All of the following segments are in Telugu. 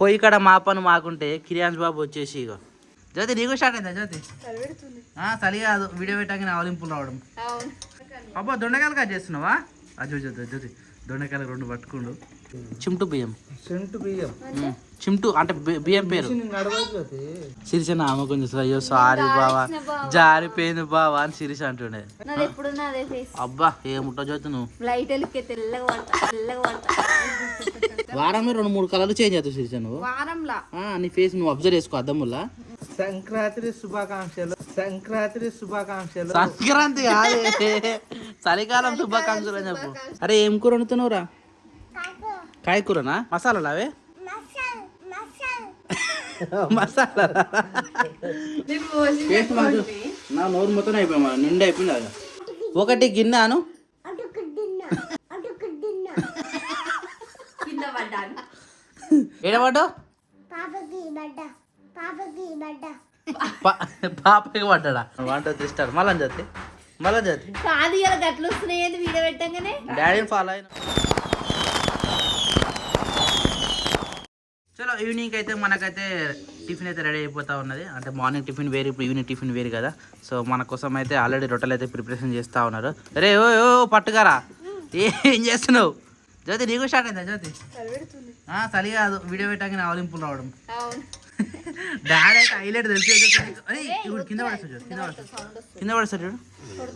పొయ్యి కాడ మా పని మాకుంటే కిరియాన్స్ బాబు వచ్చేసి ఇగో జ్యోతి నీకు స్టార్ట్ అయిందా జ్యోతి? చలి కాదు, వీడియో పెట్టాక ఆవలింపులు రావడం. అబ్బా దొండకాయలు కట్ చేస్తున్నావా? అజ్జో జ్యోతి దొండకాయలు 2 పట్టుకుండు. చిమ్టు బియ్యం చిమ్టు అంటే బియ్యం పేరు సిరిసన్న ఆమె కొంచెం అయ్యో సారీ బావా జారిపోయింది బావా అని సిరిస అంటుండే. అబ్బా ఏముంటో జ్యోతి నువ్వు వారంలో 2-3 కలర్లు చేంజ్ అవుతావు సిరిస నువ్వు. నీ ఫేస్ నువ్వు అబ్జర్వ్ చేసుకో అద్దముల్లా. సంక్రాంతి శుభాకాంక్షలు. సంక్రాంతి కాదే చలికాలం శుభాకాంక్షలు అని చెప్పు. అరే ఏం కూర వండుతున్నావురా? కాయ కూరనా? మసాలాలు అవే మసాలా నా నోరు మొత్తం అయిపోయా నిండి అయిపోయింది. అది ఒకటి గిన్నాను ఏడబడ్డా పాపకి పడ్డా వంట తెస్తారు మళ్ళీ జాతి డాడీని ఫాలో అయిన. చలో ఈవినింగ్ అయితే మనకైతే టిఫిన్ అయితే రెడీ అయిపోతా ఉన్నది. అంటే మార్నింగ్ టిఫిన్ వేరు, ఇప్పుడు ఈవినింగ్ టిఫిన్ వేరు కదా. సో మన కోసం అయితే ఆల్రెడీ రొట్టెలు అయితే ప్రిపరేషన్ చేస్తూ ఉన్నారు. అరే ఓ పట్టుకారా ఏం చేస్తున్నావు జ్యోతి? నీకు స్టార్ట్ అయిందా జ్యోతి? చలి కాదు, వీడియో పెట్టాక ఆవలింపులు రావడం. డాడీ అయితే హైలైట్ తెలిసి కింద పడేస్తాడు చూడు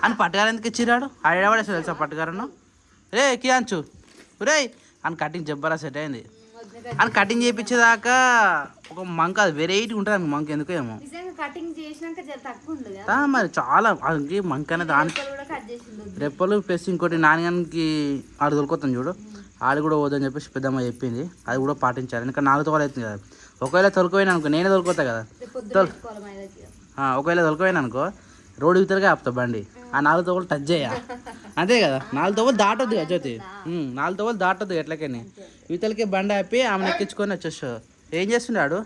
అని పట్టుకారు ఎందుకు ఇచ్చిరాడు? ఆడ పడేస్తాడు తెలుసా పట్టుకారను. రే కియాంచు రే అని కటింగ్ జబ్బరా సెట్ అయింది. అని కటింగ్ చేయించేదాకా ఒక మంక అది వెరైటీ ఉంటుంది అని మంక ఎందుకో ఏమో మరి చాలా మంక అనేది దానికి రెప్పలు ప్లస్ ఇంకోటి నాన్నగానికి ఆడు తొలుకొస్తాను చూడు ఆడు కూడా పోదని చెప్పేసి పెద్దమ్మ చెప్పింది. అది కూడా పాటించాలి. ఇంకా 4 తోలు అవుతుంది కదా. ఒకవేళ తొలకపోయినా అనుకో నేనే తొలకొస్తా కదా. ఒకవేళ తొలకపోయినా అనుకో రోడ్డు ఇతరుగా ఆపుతా బండి. ఆ 4 తోలు టచ్ చేయ అంతే కదా. 4 తోలు దాటొద్దు కదా జ్యోతి. 4 తోలు దాటొద్దు ఎట్లకని ఇవతలకే బండి ఆపి ఆమెను ఎక్కించుకొని వచ్చేస్తావు. ఏం చేస్తున్నాడు?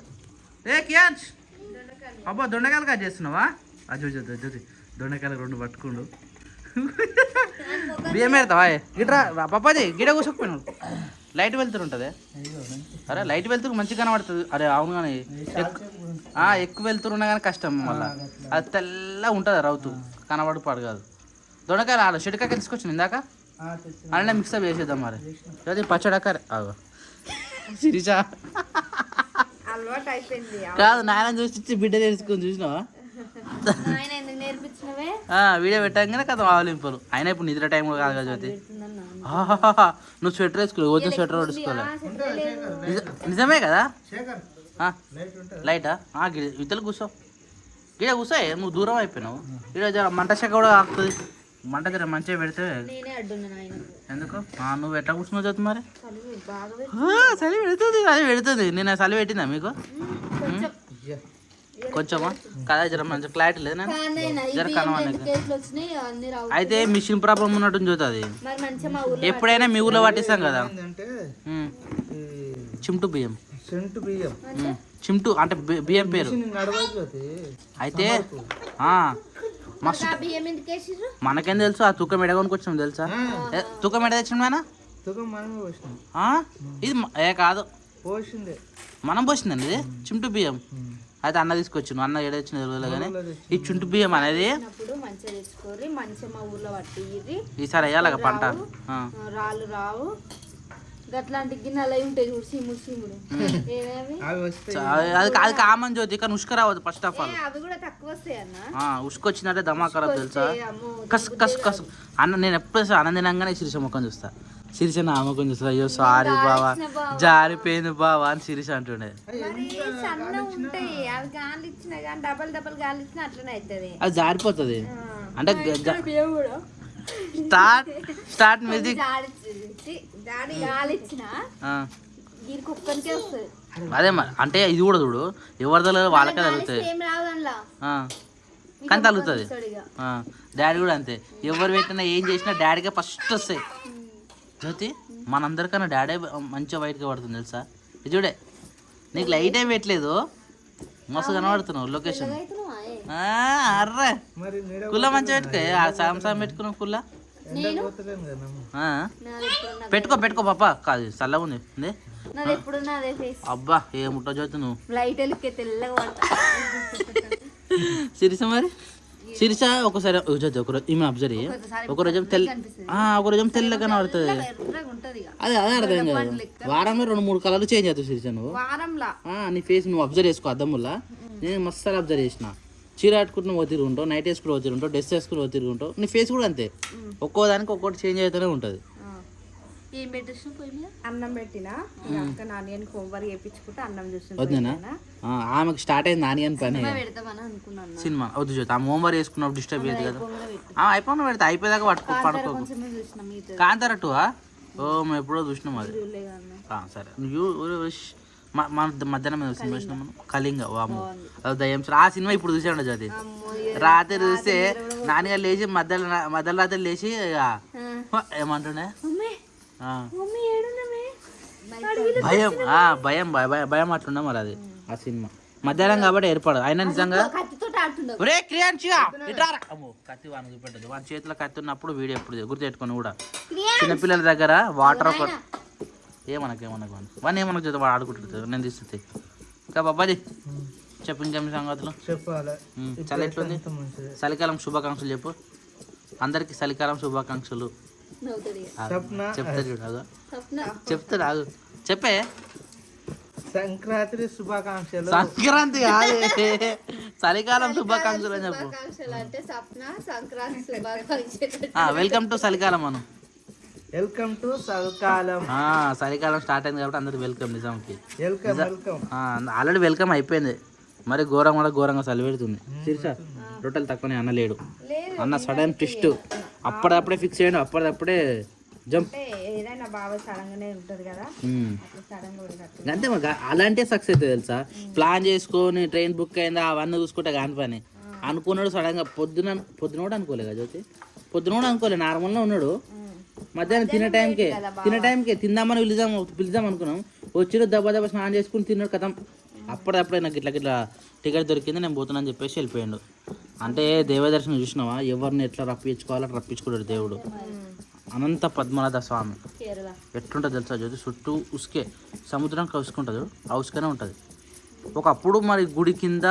ఏ కియాన్స్ అబ్బా దొండకాయలు కట్ చేస్తున్నావా? అజ్జో జ్యోతి దొండకాయలు 2 పట్టుకుండు. బియ్యం పెడతావా? గిట్రా పప్పాజీ గిడ కూర్చోకపోయినాడు. లైట్ వెళ్తుంటుంది. అరే లైట్ వెళ్తురు మంచిగా కనబడుతుంది. అరే అవును కానీ ఎక్కువ వెళ్తురున్నా కానీ కష్టం. మళ్ళీ అది తెల్ల ఉంటుంది రౌతు కనబడు పాడు కాదు. దొండకాయలు ఆడ చెడుకాయ తీసుకొచ్చింది ఇందాక అలా మిక్సప్ చేసేద్దాం. మరి అది పచ్చడాకాయ సిరిచా కాదు నాయన చూసి బిడ్డ తెలుసుకొని చూసినావా? వీడియో పెట్టాగానే కదా ఆవలింపులు. అయినా ఇప్పుడు నిద్ర టైం కూడా కాదు కదా జ్యోతి. నువ్వు స్వెటర్ వేసుకోలేదు వద్దు స్వెటర్ వేసుకోలే నిజమే కదా. లైటా ఇతలు కూర్చో గిడ కూర్చోయి నువ్వు దూరం అయిపోయినావు. ఇక్కడ మంట చెక్క కూడా ఆకుతుంది. మంట జర మంచిగా పెడితే ఎందుకు నువ్వు ఎట్లా కూర్చున్నావు జ్యోతి? మరి చలి పెడుతుంది అది పెడుతుంది. నేను చలి పెట్టిందా మీకు కొంచెమా కదా? జర మంచి క్లారిటీ లేదు జర కనవాలి. అయితే మిషన్ ప్రాబ్లం ఉన్నట్టు చూస్తుంది. ఎప్పుడైనా మీ ఊర్లో పట్టిస్తాం కదా చిమ్టు బియ్యం చిమ్టు అంటే బియ్యం పేరు. అయితే మస్తు మనకేం తెలుసు ఆ తూకం ఎడ కొనుక్కొచ్చాం తెలుసా? తూకం ఎడ తెచ్చిన ఇది కాదు మనం పోసిందండి ఇది చిమ్టు బియ్యం. అయితే అన్న తీసుకొచ్చాను. అన్న ఏడ వచ్చిన తెలియదు కానీ ఈ చుంటు బియ్యం అనేది ఈసారి అయ్యాలి పంట. రాళ్ళు రావు గట్లాంటి గిన్నెలు ఉంటాయి చూడు సీముడు సీముడు అది కామన్ జ్యోతి కానీ ఉష్క రావద్దు ఫస్ట్ ఆఫ్ ఆల్. అవి కూడా తక్కువ వస్తాయి అన్న. ఉష్క వచ్చినట్టే దమాకరాదు తెలుసా? కస్ కస్ కస్ అన్న నేను ఎప్పుడు ఆనందంగానే శిరీష ముఖం చూస్తా. శిరీష నా ముఖం చూస్తా అయ్యో సారీ బావా జారిపోయింది బావా అని శిరీష అంటుండే. అది జారిపోతుంది అంటే స్టార్ట్ మ్యూజిక్ అదే అంటే ఇది కూడా చూడు ఎవరి దగ్గర వాళ్ళకే తగులుతుంది కానీ తగులుతుంది. డాడీ కూడా అంతే ఎవరు పెట్టినా ఏం చేసినా డాడీకే ఫస్ట్ వస్తాయి. జ్యోతి మనందరికన్నా డాడీ మంచిగా వైట్గా పడుతుంది తెలుసా? ఇది చూడే నీకు లైట్ ఏం పెట్టలేదు మస్తు కనబడుతున్నావు లొకేషన్. అర్రే కుల్ల మంచిగా పెట్టుకో సాంసాం పెట్టుకున్నావు కుల్ల పెట్టుకో పాప కాదు చల్లగా ఉంది నాది ఎప్పుడున్నా అదే ఫేస్. అబ్బా ఏముంటో చదువు నువ్వు. లైట్ ఎలికే తెల్లగా పడతా. శిరీష మరి శిరీష ఒకసారి చదువు ఒకరోజు ఈమె అబ్జర్వ్ చేయి. ఒకరోజు ఒకరోజు తెల్లగా కనబడుతుంది. ఎర్రగా ఉంటది ఇక. అదే అర్థం కాదు. వారంలో 2-3 కలర్లు చేంజ్ అవుతావు శిరీష నువ్వు. వారంలా నీ ఫేస్ నువ్వు అబ్జర్వ్ చేసుకో అద్దముల్లా. నేను మస్తు అబ్జర్వ్ చేసిన. చీర కట్టుకుంటున్న ఓ తిరుగుంటావు, నైట్ వేసుకుని ఓ తిరుగుంటావు, డ్రెస్ వేసుకుని ఓ తిరుగుంటావు. నీ ఫేస్ కూడా అంతే, ఒక్కో దానికి ఒక్కోటి చేంజ్ అవుతూనే ఉంటుంది. ఏం పెట్టేసిన పొయ్యి మీద? అన్నం పెట్టిన అక్క నాని అని హోంవర్క్ చేయించుకుంటే అన్నం వద్దునా ఆమెకు స్టార్ట్ అయింది నాని అని పని. పెడతామని అనుకున్నాను. సినిమా వద్దు చూద్దాం. ఆమె హోంవర్క్ చేసుకున్నప్పుడు డిస్టర్బ్ అయ్యేది కదా. అయిపోయినా పెడతా, అయిపోయేదాకా పడుకో. కాంతార 2 మేము ఎప్పుడో చూసినాం అది. సరే మధ్యాహ్నం మీద సినిమా చూసినాం మనం, కళింగ. వాము అది దయ్యం. ఆ సినిమా ఇప్పుడు చూసాడు అది. రాత్రి చూస్తే నాన్నగారు లేచి మధ్యలో రాత్రి లేచి ఏమంటుండే భయం భయం భయం అట్లుండే మరి అది ఆ సినిమా. మధ్యాహ్నం కాబట్టి ఏర్పడదు. అయినా నిజంగా కత్తి వాడిని చూపెట్టదు. వాడి చేతిలో కత్తి ఉన్నప్పుడు వీడియో ఎప్పుడు గుర్తుపెట్టుకొని కూడా చిన్నపిల్లల దగ్గర వాటర్ ఒక ఏమనకేమనకు వాడిని ఏమనకు చూద్దాం, వాడు ఆడుకుంటుంది. నేను తీస్తుంది ఇంకా బాబాది చెప్పు ఇంకేమి సంగతులు చెప్పాలి. చలి ఎట్లుంది? చలికాలం శుభాకాంక్షలు చెప్పు అందరికి. చలికాలం శుభాకాంక్షలు చెప్తా చూడు. చెప్తా ఆగు చెప్పే. సంక్రాంతి శుభాకాంక్షలు. సంక్రాంతి కాదు, చలికాలం శుభాకాంక్షలు అని చెప్పు. వెల్కమ్ టు చలికాలం అను. వెల్కమ్ టు చలికాలం. చలికాలం స్టార్ట్ అయింది కాబట్టి అందరు వెల్కమ్. నిజాంకి వెల్కమ్ ఆల్రెడీ వెల్కమ్ అయిపోయింది. మరి ఘోరంగా చలి పెడుతుంది. శిరీష రొట్టెలు తక్కువనే అన్న లేడు. అన్న సడన్ ట్విస్ట్ అప్పుడప్పుడే ఫిక్స్ అయ్యాడు. అప్పుడప్పుడే జంప్. ఏదైనా బాగా సడన్గానే ఉంటుంది కదా, అంతే మరి. అలాంటి సక్సెస్ అవుతుంది తెలుసా. ప్లాన్ చేసుకొని ట్రైన్ బుక్ అయిందా అవన్నీ చూసుకుంటే కాని పని. అనుకున్నాడు సడన్గా. పొద్దున కూడా అనుకోలే కదా జ్యోతి. పొద్దున కూడా అనుకోలే, నార్మల్గా ఉన్నాడు. మధ్యాహ్నం తినే టైంకే తిందామని పిలుద్దాం అనుకున్నాం. వచ్చిన దెబ్బ స్నానం చేసుకుని తిన్నాడు కథం. అప్పుడప్పుడే నాకు ఇట్లా టికెట్ దొరికింది, నేను పోతున్నాను చెప్పేసి వెళ్ళిపోయాడు. అంటే దేవదర్శనం చూసినావా, ఎవరిని ఎట్లా రప్పించుకోవాలో రప్పించుకున్నాడు దేవుడు. అనంత పద్మనాథ స్వామి ఎట్లుంటుంది తెలుసా జ్యోతి. చుట్టూ ఉసుకే, సముద్రం ఉసుకుంటుంది, ఆ ఉసుకనే ఉంటుంది. ఒకప్పుడు మరి గుడి కింద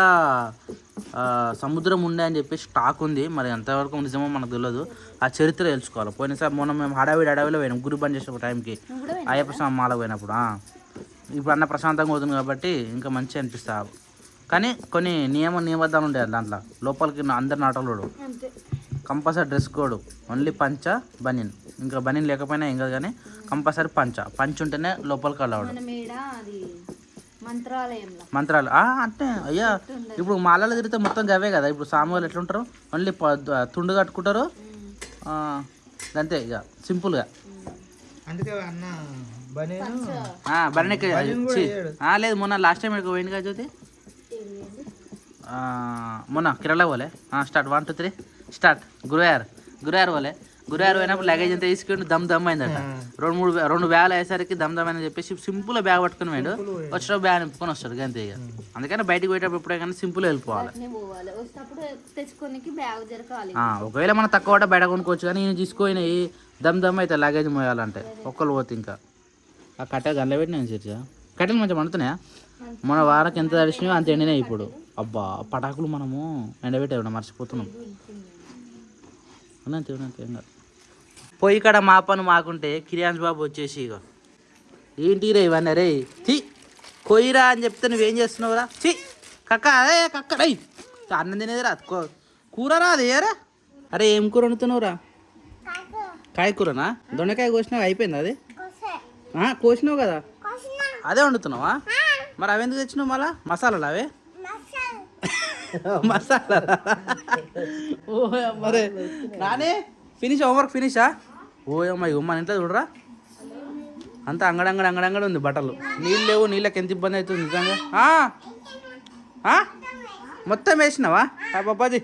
సముద్రం ఉండే అని చెప్పేసి టాక్ ఉంది. మరి ఎంతవరకు నిజమో మనకు తెలియదు. ఆ చరిత్ర తెలుసుకోవాలి. పోయినసారి మొన్న మేము అడవిలో పోయినాం గురి బంద్ చేసే టైంకి, అయ్యప్ప స్వామి మాల పోయినప్పుడు. ఇప్పుడు అన్న ప్రశాంతంగా అవుతుంది కాబట్టి ఇంకా మంచిగా అనిపిస్తా. కానీ కొన్ని నియమబద్ధాలు ఉంటాయి దాంట్లో. లోపలికి అందరు నాటలోడు కంపల్సరీ డ్రెస్ కోడ్, ఓన్లీ పంచ బనీన్. ఇంకా బనీన్ లేకపోయినా ఏం కాదు, కానీ కంపల్సరీ పంచ ఉంటేనే లోపలికి వెళ్ళాడు. మంత్రాలు అంటే అయ్యా ఇప్పుడు మాలలో తిరిగితే మొత్తం గవే కదా. ఇప్పుడు సామూలు ఎట్లుంటారు, ఓన్లీ తుండు కట్టుకుంటారు అంతే, ఇక సింపుల్గా. లేదు మొన్న లాస్ట్ టైం ఇక్కడ పోయింది కదా జ్యోతి. మొన్న కేరళ పోలే. Start 1 2 3 start. గురువారు పోలే. గురువారు పోయినప్పుడు లగేజ్ అంతా తీసుకుని దమ్ అయిందట. 2 బ్యాగులు అయ్యేసరికి దమ్ అని చెప్పేసి సింపుల్ బ్యాగ్ పట్టుకుని పోయాడు. వచ్చిన బ్యాగ్ నింపుకొని వస్తాడు అంతే. ఇక అందుకని బయటకు పోయేటప్పుడు ఎప్పుడే కానీ సింపుల్ వెళ్ళిపోవాలి. ఒకవేళ మనం తక్కువ పడ్డ బయట కొనుక్కోవచ్చు, కానీ నేను తీసుకుపోయినాయి దమ్ అయితే లగేజ్ మోయాలంటే ఒక్కరు పోతే. ఇంకా ఆ కట్టెలు గంటలు పెట్టినా చర్చా. కట్టెలు మంచిగా మండుతున్నాయా? మన వారికి ఎంత తడిచినాయో అంత ఎండినాయి ఇప్పుడు. అబ్బా పటాకులు మనము ఎండబెట్టే మర్చిపోతున్నాం. ఏం కాదు. పొయ్యి కాడ మా పని మాకుంటే కిరియాన్స్ బాబు వచ్చేసి ఇక ఏంటి రే ఇవన్నీ రే చి కొయ్యిరా అని చెప్తే నువ్వేం చేస్తున్నావురా? చి కక్క అదే కక్క రై అన్నం తినేదిరా కూరరా అది ఏరా. అరే ఏం కూర వండుతున్నావురా? కాయ కూరనా? దొండకాయ కోసినావు అయిపోయింది అది. కోసినావు కదా అదే వండుతున్నావా? మరి అవి ఎందుకు తెచ్చినావు మళ్ళా? మసాలాలు అవే మసాలా. ఓ మరే నానే ఫినిష్ హోంవర్క్ ఫినిషా? ఓ అమ్మాయి మన ఇంట్లో చూడరా అంతా అంగడంగడ ఉంది. బట్టలు నీళ్ళు లేవు, నీళ్ళకి ఎంత ఇబ్బంది అవుతుంది నిజంగా. మొత్తం వేసినావా బాబాజీ?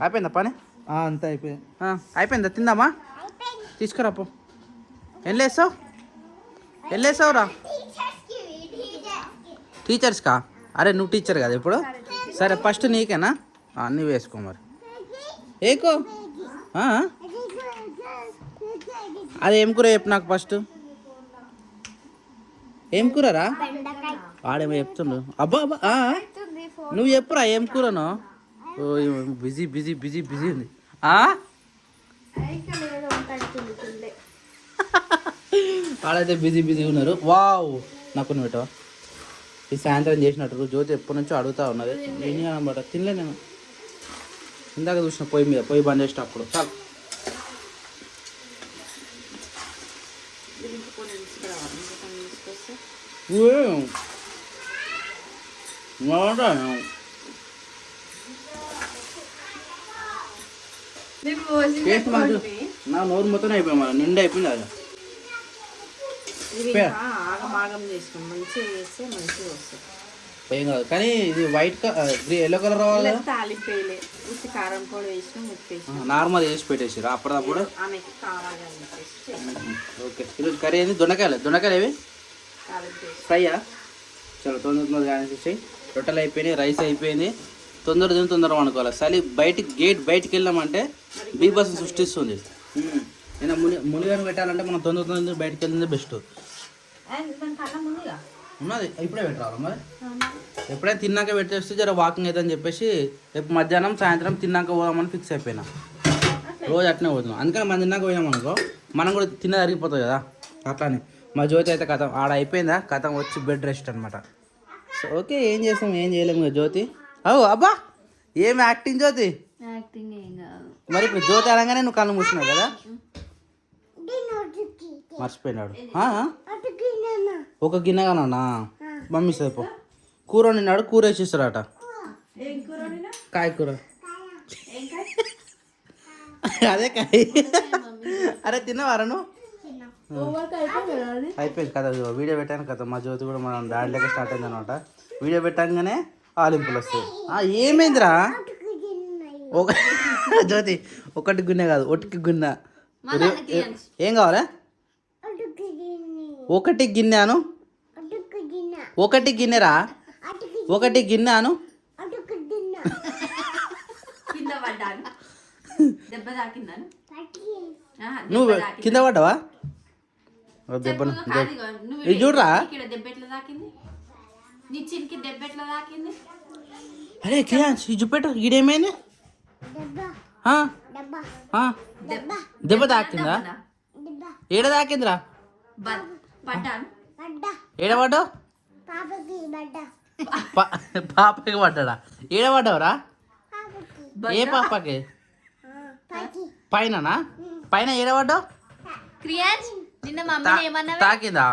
అయిపోయిందా పని? అంతా అయిపోయింది. అయిపోయిందా? తిందామా? తీసుకురాపో. వెళ్ళేసావురా? టీచర్స్కా? అరే నువ్వు టీచర్ కదా ఇప్పుడు. సరే ఫస్ట్ నీకేనా? అన్నీ వేసుకో మరి. ఏకో అది ఏం కూర చెప్పు నాకు ఫస్ట్. ఏం కూరరా ఆడేమో చెప్తుండు అబ్బా అబ్బా నువ్వు చెప్పురా ఏం కూరను బిజీ బిజీ బిజీ బిజీ ఉంది వాళ్ళైతే బిజీ బిజీ ఉన్నారు. వావ్ నాకు పెట్టవా ఈ సాయంత్రం చేసినట్టు జ్యోతి ఎప్పటి నుంచో అడుగుతా ఉన్నది. నేను అనమాట తినలే నేను ఇందాక చూసిన పొయ్యి మీద పొయ్యి బంద్ చేసేటప్పుడు చాలు. నా నోరు మొత్తం అయిపోయి మన నిండా అయిపోయింది అది. ఆగమాగం చేసుకుని మంచిగా చేస్తే మంచిగా వస్తుంది. ఏం కాదు కానీ ఇది వైట్ ఎల్లో కలర్ రావాలి. తాలింపేలే ఉత్తి కారం కూడా వేసినాం, ఉప్పు వేసినాం, నార్మల్ వేసి పెట్టేసారు అప్పటిదప్పుడు. ఆమెకి కావాలని చెప్పేసి ఓకే ఈరోజు కర్రీ ఏంది? దొండకాయలు ఏవి ఫ్రైయా? చలో తొందర కానీ రొట్టెలు అయిపోయినాయి, రైస్ అయిపోయింది. తొందర అనుకోవాలి. చలి బయటికి వెళ్ళామంటే బీభత్సం సృష్టిస్తుంది. నేను మునిగాను పెట్టాలంటే మనం తొందర బయటికి వెళ్ళిందే బెస్ట్. ఉన్నది ఇప్పుడే పెట్టరావాలి మరి. ఎప్పుడైనా తిన్నాక పెట్టేస్తే జర వాకింగ్ అయితే అని చెప్పేసి రేపు మధ్యాహ్నం సాయంత్రం తిన్నాక పోదామని ఫిక్స్ అయిపోయినా. రోజు అట్నే పోతున్నాం. అందుకని మనం తిన్నాక పోయామనుకో మనం కూడా తిన్నది అరిగిపోతుంది కదా. అట్లానే మా జ్యోతి అయితే కథ ఆడ అయిపోయిందా, కథ వచ్చి బెడ్ రెస్ట్ అనమాట. సో ఓకే ఏం చేస్తాం, ఏం చేయలేము కదా జ్యోతి. అబ్బా ఏం యాక్టింగ్ జ్యోతి. మరి ఇప్పుడు జ్యోతి అనగానే నువ్వు కళ్ళు మూసినావు కదా. మర్చిపోయినాడు. ఒక గిన్నెగానా మమ్మీ సేపు కూర వండినాడు, కూర వేసేస్తాడట. కాయ కూర అదే కాయ. అరే తిన్నవారా నువ్వు? అయిపోయింది కదా. వీడియో పెట్టాను కదా మా జ్యోతి కూడా మనం డాడీ లెక్క స్టార్ట్ అయింది అనమాట. వీడియో పెట్టంగానే ఆలింపులు వస్తాయి. ఏమైందిరా జ్యోతి? ఒకటి గిన్నె కాదు, ఒటికి గిన్నె. ఏం కావాలా? ఒకటి గిన్నెను, ఒకటి గిన్నెరా, ఒకటి గిన్నెను. నువ్వు కింద పడ్డావా? దెబ్బను ఇది చూడరా. అరే కియాన్స్ ఇది చూపెట్టు. ఈడేమైంది? దెబ్బ తాకిందా? ఏడ తాకిందిరా? ఏడ పడ్డావు? పాపకి పడ్డా. ఏడ పడ్డావురా? ఏ పాపకి? పైన పైన ఏడ పడ్డావు? తాకిందా?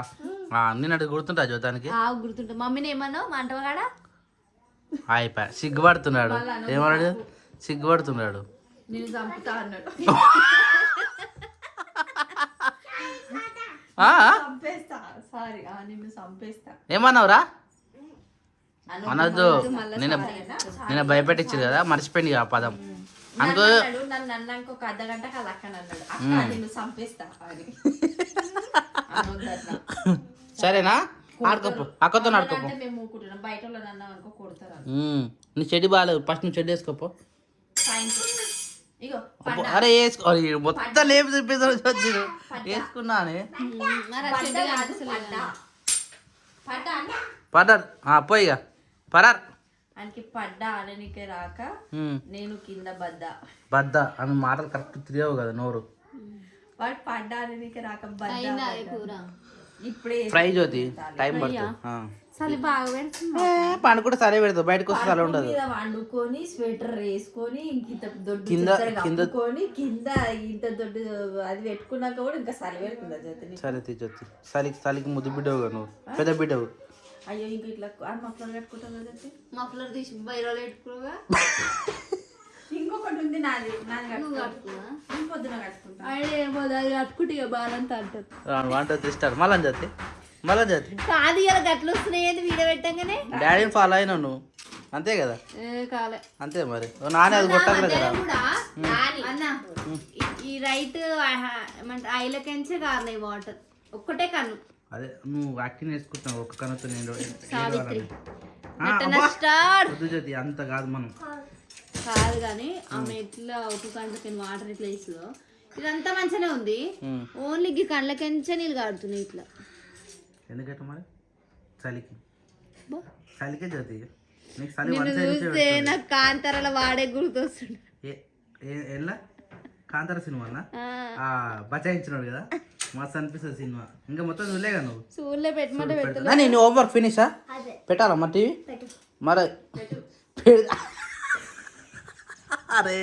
నిన్నటి గుర్తుంటా జ్యోతానికి? గుర్తుంటా. మమ్మీని ఏమన్నావు మంటవాడా? అయిపోయా సిగ్గుపడుతున్నాడు. ఏమన్నాడు? సిగ్గుపడుతున్నాడు. నేను చంపుతా అన్నాడు. ఏమన్నావురా? అనొద్దు. నేను భయపెట్టించారు కదా, మర్చిపోయింది ఆ పదం. అనుకో సరేనా? ఆడుకోపు, అక్కతో ఆడుకోపు. నీ చెడ్డి బాగాలేదు, ఫస్ట్ నువ్వు చెడ్డి వేసుకోపో. అరే వేసుకో, మొత్తం లేపు చూపిస్తాను. వేసుకున్నాను. పడ్డారు పోయిగా పరార్ పడ్డా అననికే రాక నేను కింద బద్ద ఆమె మాటలు కరెక్ట్ తిరిగావు కదా నోరు. వాడు పడ్డా అననికే రాక ఇప్పుడే ఫ్రై జ్యోతి టైం పడుతుంది. పండుకుంటే సరే పెడతావు, బయటకు వస్తే సరే ఉండదు. వండుకొని స్వెటర్ వేసుకొని కింద కింద ఇంత దొడ్డు అది పెట్టుకున్నాక కూడా ఇంకా సరి పెడుతుందా జ్యోతి? సరే జ్యోతి చలికి ముద్దు బిడ్డవు నువ్వు, పెద్ద బిడ్డవు. అయ్యో ఇంకా ఇట్లా మఫ్లర్ కట్టుకుంటావు కదా. మఫ్లర్ తీసి బైరాలు పెట్టుకోగా ఇంకొకటి ఉంది నాది పొద్దున కట్టుకుంటా. అది కట్టుకుంటే ఇక బాలంతా అంటారు. వంట తీస్తారు మళ్ళీ జాతి కాదు ఇలా గట్లు వస్తున్నాయి వీడియో పెట్టంగానే. డాడీని ఫాలో అయినావు నువ్వు అంతే కదా? కాలే అంతే మరి. నాని అది కొట్టగలదు కదా అన్న. ఈ రైట్ ఐలకెంచే కారణం వాటర్ ఒక్కటే కన్ను. అదే నువ్వు యాక్టింగ్ వేసుకుంటున్నావు ఒక్క కన్నుతో. నేను జ్యోతి అంత కాదు మనం కాదు కానీ ఆమె ఎట్లా ఒక కంటకి వాటర్ ఇట్లా వేస్తుందో ఇదంతా మంచిగానే ఉంది. ఓన్లీ ఈ కళ్ళకెంచే నీళ్ళు కాడుతున్నాయి ఇట్లా. ఎందుకంటే మరి చలికి చలికే జ్యోతి నీకు చలి నిన్ను చూస్తే నాకు కాంతారాల వాడే గుర్తొస్తుండు. ఎలా కాంతార సినిమా బచాయించినాడు కదా మస్తు అనిపిస్తుంది సినిమా. ఇంకా మొత్తం చూడలే కదా నువ్వు? చూడలే, పెట్టమంటే పెట్టలే. నేను హోంవర్క్ ఫినిషా పెట్టాలా మరి టీవీ మరి అరే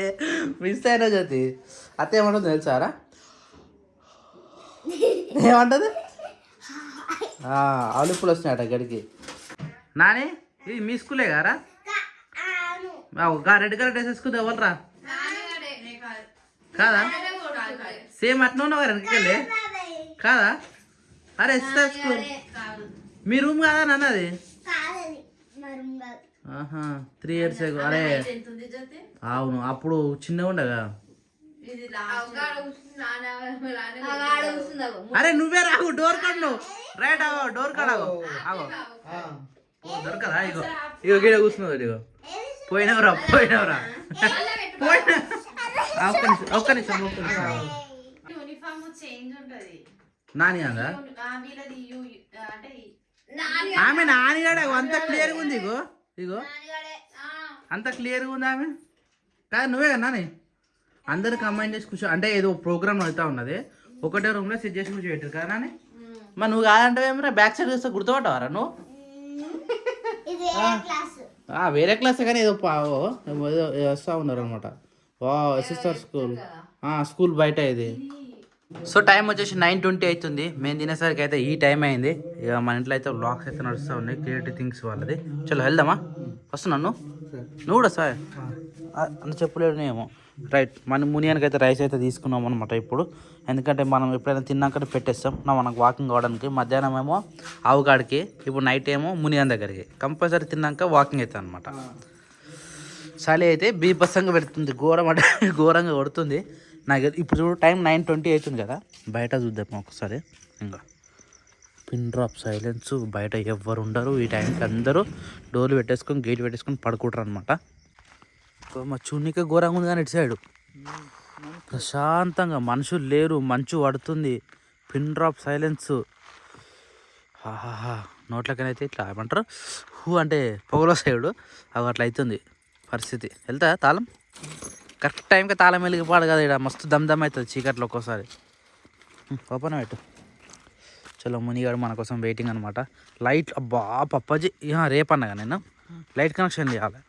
మిస్ అయినా జ్యోతి. అత్త ఏమంటుంది తెలుసారా? ఏమంటది? ఆలుపులు వస్తున్నాయట గడికి. నాని ఇది మీ స్కూలే కారా? రెడ్ కలర్ డ్రెస్ వేసుకుంది ఎవరురా? కాదా? సేమ్ అట్లా ఉన్నావు కదా వెనకెళ్ళి కాదా? అరే ఎస్ఆర్ స్కూల్ మీ రూమ్ కాదా నాన్న అది? 3 years ago. అరే అవును అప్పుడు చిన్నగా ఉండగా. అరే నువ్వే రావు డోర్ కాడ నువ్వు రైట్ ఆగో డోర్ కాడ ఆగో దొరకదా? ఇగో ఇగో గీడ కూర్చున్నావు. ఇగో పోయినవరా పోయినా ఒక్క నిమిషం నాని అందా? ఆమె నానిగాడ అంత క్లియర్గా ఉంది. ఇగో ఇగో అంత క్లియర్గా ఉంది ఆమె కాదు నువ్వే కదా నాని? అందరు కంబైన్ చేసి కూర్చో అంటే ఏదో ప్రోగ్రామ్ అవుతా ఉన్నది. ఒకటే రూమ్లో సెట్ చేసి కూర్చో పెట్టారు కదా నాని? మరి నువ్వు కాదంటే ఏమరా బ్యాక్ సైడ్ చూస్తే గుర్తుపట్టవారా నువ్వు? వేరే క్లాస్ కానీ ఏదో వస్తూ ఉన్నారు అనమాట. సిస్టర్ స్కూల్ బయట ఇది. సో టైం వచ్చేసి 9:20 అవుతుంది. మేము తినేసరికి అయితే ఈ టైం అయింది. ఇక మన ఇంట్లో అయితే బ్లాగ్స్ అయితే నడుస్తూ ఉన్నాయి. క్రియేటివ్ థింగ్స్ వాళ్ళది. చలో వెళ్దామా? వస్తున్నాను నువ్వు కూడా సార్ అన్న చెప్పలేడు ఏమో. రైట్ మన మునియానికి అయితే రైస్ అయితే తీసుకున్నాం అనమాట ఇప్పుడు. ఎందుకంటే మనం ఎప్పుడైనా తిన్నాకనే పెట్టేస్తాం మనకు వాకింగ్ అవడానికి. మధ్యాహ్నం ఏమో ఆవుగాడికి, ఇప్పుడు నైట్ ఏమో మునియాన్ దగ్గరికి. కంపల్సరీ తిన్నాక వాకింగ్ అవుతుంది అనమాట. చలి అయితే బీభత్సంగా పెడుతుంది, ఘోరం అంటే ఘోరంగా కొడుతుంది నాకు. ఇప్పుడు చూడు టైం 9:20 అవుతుంది కదా. బయట చూద్దాం ఒకసారి. ఇంకా పిన్ డ్రాప్ సైలెన్స్, బయట ఎవ్వరు ఉండరు ఈ టైంకి. అందరూ డోర్లు పెట్టేసుకొని గేట్ పెట్టేసుకొని పడుకుంటారు అనమాట. మా చున్నీకే ఘోరంగా ఉంది కానీ ఇటు సైడు ప్రశాంతంగా మనుషులు లేరు, మంచు పడుతుంది, పిన్ డ్రాప్ సైలెన్స్. నోట్లకైతే ఇట్లా ఏమంటారు అంటే పొగలో సైడు అవి అట్లా అవుతుంది పరిస్థితి. వెళ్తా తాళం కరెక్ట్ టైంకి తాళం వెలిగిపాడు కదా. ఇక్కడ మస్తు దమ్ అవుతుంది చీకట్లో ఒక్కోసారి. ఓపెన్ పెట్టు. చలో మునిగాడు మన కోసం వెయిటింగ్ అనమాట. లైట్ అబ్బా పప్పాజీ రేపు అన్నగా నేను లైట్ కనెక్షన్ చేయాలి.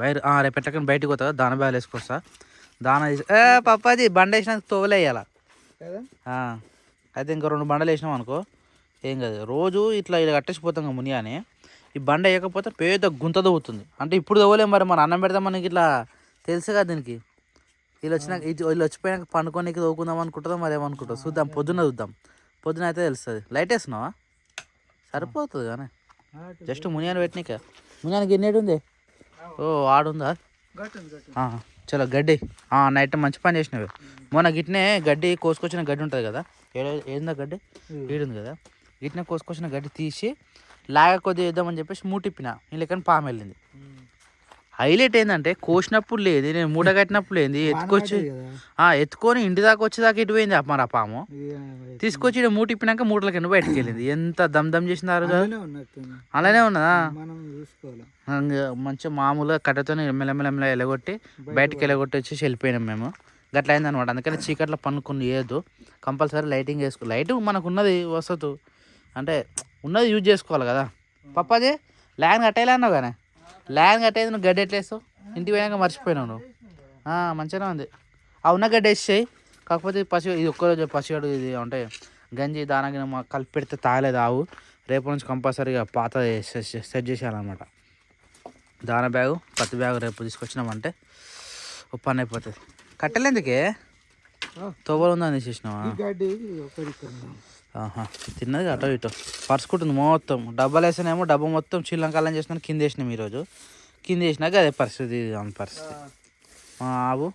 వైర్ రేపు ఎట్లకని బయటకు పోతా దాన బ్యాగులు వేసుకొస్తా. దాన పప్పాజీ బండ వేసినాక తోవలే వేయాలా అయితే. ఇంకా 2 బండలు వేసినాం అనుకో ఏం కాదు. రోజు ఇట్లా ఇలా కట్టేసిపోతాం కదా మునియాని. ఈ బండ వేయకపోతే పెద్ద గుంత దవ్వుతుంది. అంటే ఇప్పుడు తవ్వలేము మరి, మన అన్నం పెడతాం మనకి ఇట్లా తెలుసు కదా దీనికి. వీళ్ళు వచ్చిపోయాక పండుకోనికి తవ్వుకుందాం అనుకుంటుందా మరి ఏమనుకుంటాం చూద్దాం. పొద్దున్న చూద్దాం, పొద్దున అయితే తెలుస్తుంది. లైట్ వేస్తున్నావా? సరిపోతుంది కానీ జస్ట్ మునియాని పెట్టినాక. మునియానికి ఎన్నేటి ఉంది? ఓ ఆడుందా? చలో గడ్డి నైట్ మంచి పని చేసినవి. మొన్న గిట్నే గడ్డి కోసుకొచ్చిన గడ్డి ఉంటుంది కదా, ఏందా గడ్డి ఈడుంది కదా, గిట్నే కోసుకొచ్చిన గడ్డి తీసి లాగా కొద్దిగా వేద్దామని చెప్పేసి మూటిప్పిన. ఈ లెక్కన పాము వెళ్ళింది. హైలైట్ ఏంటంటే కోసినప్పుడు లేదు, నేను మూట కట్టినప్పుడు లేదు, ఎత్తుకొని ఇంటి దాకా వచ్చేదాకా ఇటు పోయింది మరి ఆ పాము. తీసుకొచ్చి ఇక్కడ మూటిప్పినాక మూటల కింద బయటకు వెళ్ళింది. ఎంత దమ్ చేసినారు కదా. అలానే ఉన్నదా? మంచిగా మామూలుగా కట్టెతో మెల్లమెల్ల ఎలగొట్టి బయటకు ఎలగొట్టి వచ్చేసి వెళ్ళిపోయినాం మేము. గట్లా అయిందనమాట. అందుకని చీకట్లో పనుకొని వేయద్దు, కంపల్సరీ లైటింగ్ వేసుకో. లైట్ మనకు ఉన్నది వసతు అంటే ఉన్నది యూజ్ చేసుకోవాలి కదా. పప్పాదే ల్యాండ్ కట్టేలా అన్నావు కానీ ల్యాండ్ కట్టేది నువ్వు గడ్డి ఎట్లేస్తావు? ఇంటికి పోయాక మర్చిపోయినావు నువ్వు. మంచిగానే ఉంది. ఉన్న గడ్డి వేసేయి. కాకపోతే ఇది ఒక్కరోజు పసిగడు ఇది అంటే గంజి దానికి కలిపి పెడితే తాగలేదు ఆవు. రేపు నుంచి కంపల్సరీగా పాత సెట్ చేసేయాలన్నమాట. దాన బ్యాగు పత్తి బ్యాగు రేపు తీసుకొచ్చినామంటే ఓ పని అయిపోతుంది. కట్టెలేందుకే తోబలు ఉందని తీసేసినావా? తిన్నది అటో ఇటో పరుచుకుంటుంది మొత్తం. డబ్బాలు వేసానేమో డబ్బా మొత్తం శ్రీలంకాలం చేసినాను, కింద వేసినాం ఈరోజు. కింద వేసినాక అదే పరిస్థితి పరిస్థితి. ఆవు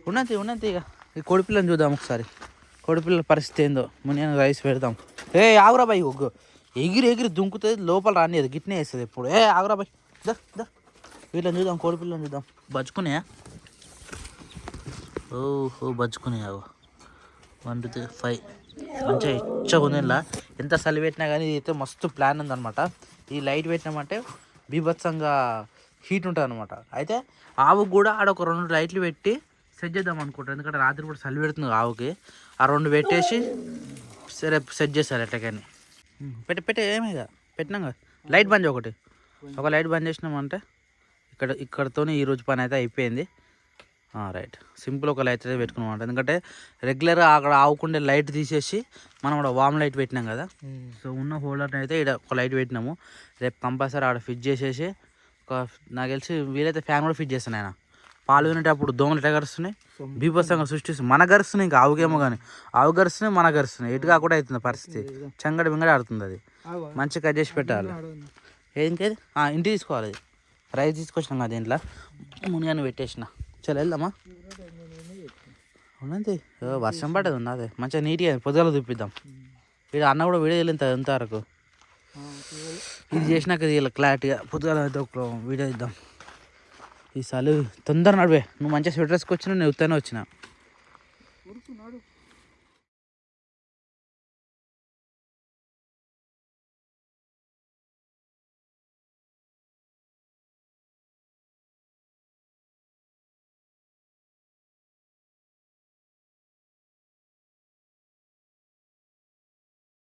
ఉన్నది ఇక ఈ కోడిపిల్లని చూద్దాం ఒకసారి. కోడిపిల్లల పరిస్థితి ఏందో. మునియన్ రైస్ పెడదాం. ఆగురా బాయ్ ఒగ్గు ఎగిరి దుంకుతుంది లోపల రానిది గిట్నే వేస్తుంది ఎప్పుడు. ఆగురా బాయ్ దా వీళ్ళని చూద్దాం, కోడిపిల్లని చూద్దాం. బజ్జుకున్నాయా? ఓహో బజ్జుకున్నాయా? 1 2 3 4 5 మంచిగా ఇచ్చగా ఉంది ఇలా. ఎంత చలి పెట్టినా కానీ ఇది అయితే మస్తు ప్లాన్ ఉందన్నమాట. ఈ లైట్ పెట్టినామంటే బీభత్సంగా హీట్ ఉంటుంది అనమాట. అయితే ఆవుకు కూడా ఆడ ఒక 2 లైట్లు పెట్టి సెట్ చేద్దాం అనుకుంటారు. ఎందుకంటే రాత్రి కూడా చలి పెడుతుంది ఆవుకి. ఆ 2 పెట్టేసి సరే సెట్ చేస్తారు ఎట్లకని. పెట్టి ఏమేగా పెట్టినాం కదా. లైట్ బంద్ చేయి ఒక లైట్ బంద్ చేసినామంటే ఇక్కడతో ఈరోజు పని అయితే అయిపోయింది. రైట్, సింపుల్ ఒక లైట్ అయితే పెట్టుకున్నాం. ఎందుకంటే రెగ్యులర్గా అక్కడ ఆవుకుండే లైట్ తీసేసి మనం అక్కడ వామ్ లైట్ పెట్టినాం కదా. సో ఉన్న హోల్డర్ని అయితే ఇక్కడ ఒక లైట్ పెట్టినాము. రేపు కంపల్సరీ ఆడ ఫిట్ చేసేసి నాకు తెలిసి వీలైతే ఫ్యాన్ కూడా ఫిట్ చేస్తాను. ఆయన పాలు వినేటప్పుడు దోమలు ఎట్లా గరుస్తున్నాయి, బీభత్సంగా సృష్టిస్తుంది. మన గరుస్తున్నాయి, ఇంకా ఆవుకేమో కానీ ఆవు గరుస్తున్నాయి, మన గరుస్తున్నాయి. ఎటుగా కూడా అవుతుంది పరిస్థితి. చంగడి బింగడి ఆడుతుంది. అది మంచిగా కట్ చేసి పెట్టాలి. ఇంకేది ఇంటికి తీసుకోవాలి. అది రైస్ తీసుకొచ్చినాం కదా దీంట్లో మునిగాని పెట్టేసిన. చలో వెళ్దామా. ఉన్నది వర్షం పడ్డది ఉంది. అదే మంచిగా నీట్గా పొద్దుగాల చూపిద్దాం. వీడు అన్న కూడా వీడియో వెళ్ళింది ఎంతవరకు ఇది చేసినాక ఇలా క్లారిటీగా పొద్దుగాల అయితే ఒక వీడియో ఇద్దాం. ఈసారి తొందర నడివే. నువ్వు మంచిగా స్వెటర్ వేసుకొచ్చినా నేను ఉత్తనే వచ్చిన.